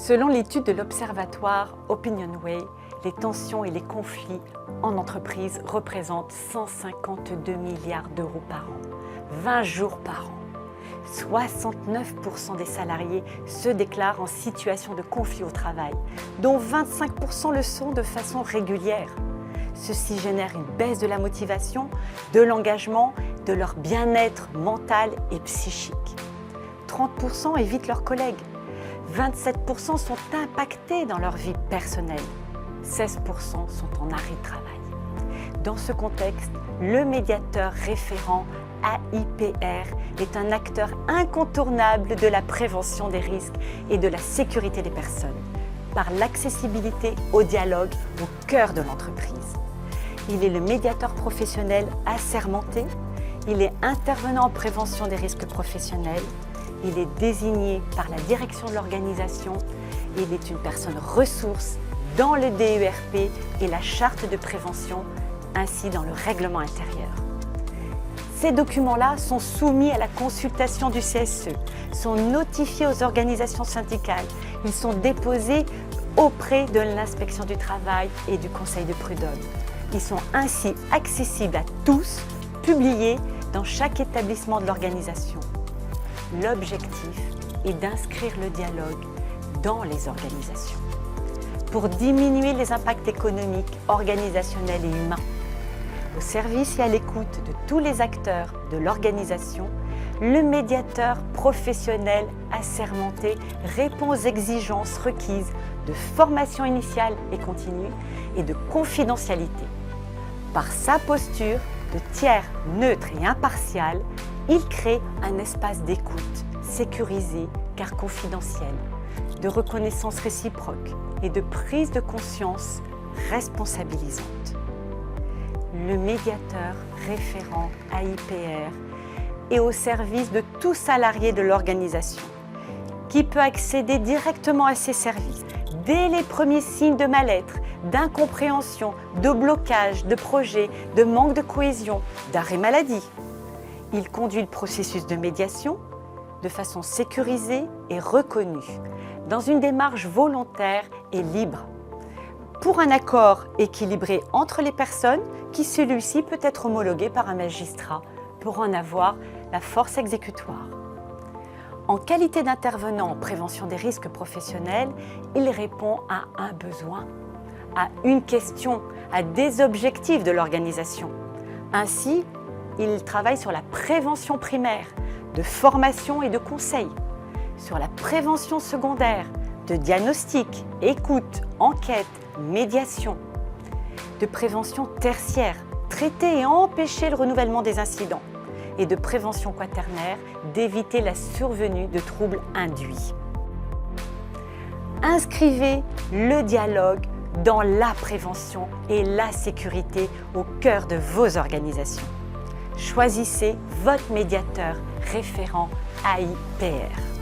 Selon l'étude de l'observatoire OpinionWay, les tensions et les conflits en entreprise représentent 152 milliards d'euros par an, 20 jours par an. 69% des salariés se déclarent en situation de conflit au travail, dont 25% le sont de façon régulière. Ceci génère une baisse de la motivation, de l'engagement, de leur bien-être mental et psychique. 30% évitent leurs collègues. 27% sont impactés dans leur vie personnelle. 16% sont en arrêt de travail. Dans ce contexte, le médiateur référent AIPR est un acteur incontournable de la prévention des risques et de la sécurité des personnes, par l'accessibilité au dialogue au cœur de l'entreprise. Il est le médiateur professionnel assermenté, il est intervenant en prévention des risques professionnels, il est désigné par la direction de l'organisation, il est une personne ressource dans le DERP et la charte de prévention, ainsi dans le règlement intérieur. Ces documents-là sont soumis à la consultation du CSE, sont notifiés aux organisations syndicales, ils sont déposés auprès de l'inspection du travail et du conseil de prud'homme. Ils sont ainsi accessibles à tous, publiés dans chaque établissement de l'organisation. L'objectif est d'inscrire le dialogue dans les organisations pour diminuer les impacts économiques, organisationnels et humains. Au service et à l'écoute de tous les acteurs de l'organisation, le médiateur professionnel assermenté répond aux exigences requises de formation initiale et continue et de confidentialité. Par sa posture de tiers neutre et impartial, il crée un espace d'écoute sécurisé car confidentiel, de reconnaissance réciproque et de prise de conscience responsabilisante. Le médiateur référent AIPR est au service de tout salarié de l'organisation qui peut accéder directement à ces services dès les premiers signes de mal-être, d'incompréhension, de blocage, de projet, de manque de cohésion, d'arrêt maladie. Il conduit le processus de médiation de façon sécurisée et reconnue, dans une démarche volontaire et libre, pour un accord équilibré entre les personnes qui celui-ci peut être homologué par un magistrat pour en avoir la force exécutoire. En qualité d'intervenant en prévention des risques professionnels, il répond à un besoin, à une question, à des objectifs de l'organisation. Ainsi, il travaille sur la prévention primaire, de formation et de conseil, sur la prévention secondaire, de diagnostic, écoute, enquête, médiation, de prévention tertiaire, traiter et empêcher le renouvellement des incidents, et de prévention quaternaire, d'éviter la survenue de troubles induits. Inscrivez le dialogue dans la prévention et la sécurité au cœur de vos organisations. Choisissez votre médiateur référent AIPR.